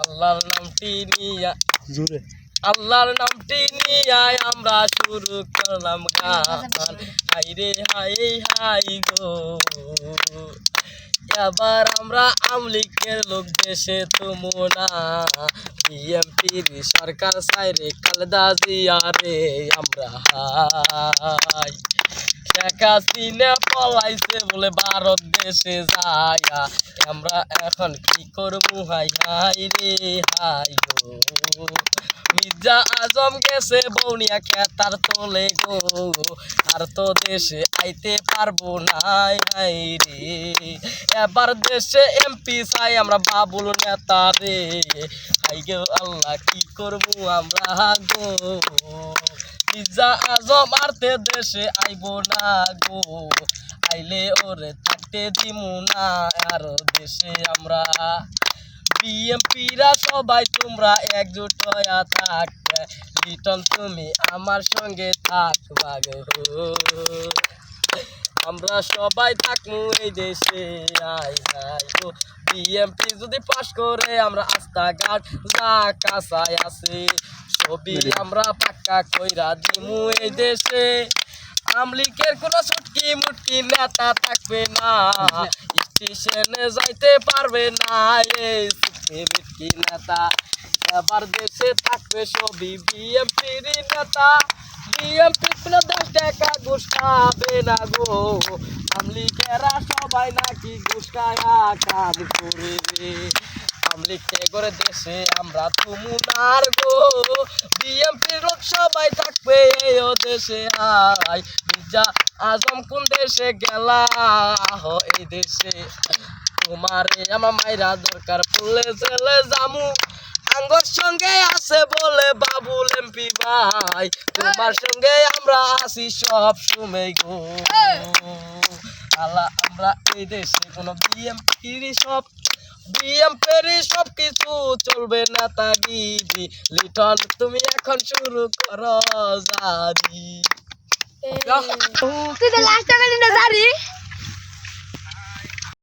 আল্লাহর নামটি নিয়া জোরে আল্লাহর নামটি নিয়া আমরা শুরু করলাম গান হাই রে হাই হাই গো এবার আমরা আমলিকের লোক দেশে তুমুনা বিএমপির সরকার সাইরে খালেদা জিয়া রে আমরা হাই শেখ হাসিনা পলাইছে বলে ভারত দেশে যায়া আমরা এখন কি করবো হাই হাই রে হাই গো মির্জা আজম গেছে বৌনিয়া খেতার তোলে গো আর তো দেশে আইতে পারবো না হাই রে এবার দেশে এমপি চাই আমরা বাবুল নেতা রে হাই গো আল্লাহ কি করবো আমরা গো মির্জা আজম আরতে দেশে আইব না গো আইলে ওরে থাকতে দিমু না আর দেশে আমরা বিএমপিরা সবাই তোমরা একজোট হইয়া থাক লিটন তুমি আমার সঙ্গে থাকবা গো আমরা সবাই থাকবো এই দেশে আই হাই গো বিএমপি যদি পাস করে আমরা রাস্তাঘাট যা কাঁচাই আছে ছবি আমরা পাক্কা কইরা দিমু এই দেশে আমলিকের কোনো ছুটকি মুটকি নেতা থাকবে না স্টেশনে যাইতে পারবে না এই ছুটকি মুটকি নেতা এবার দেশে থাকবে সবই বিএমপির নেতা বিএমপি 10 টাকা ঘুষ খাবে না গো আমলিকেরা সবাই নাকি ঘুষ খায়া কাম করে আমলিকে করে দেশে আমরা তুমুনার গো বিএমপির লোক সবাই থাকবে এই দেশে আই মির্জা আজম কোন দেশে গেলা এই দেশে তোমারে আমার মাইরা দরকার পড়লে চলে জামু আঙ্গর সঙ্গে আছে বলে বাবুল এমপি ভাই তোমার সঙ্গে আমরা আছি সব সময় গো আল্লাহ আমরা এই দেশে কোনো বিএমপির সব কিছু চলবে না তাগিদি লিটন তুমি এখন শুরু করো জারি তুই তো লাস্ট টাকা নিয়ে জারি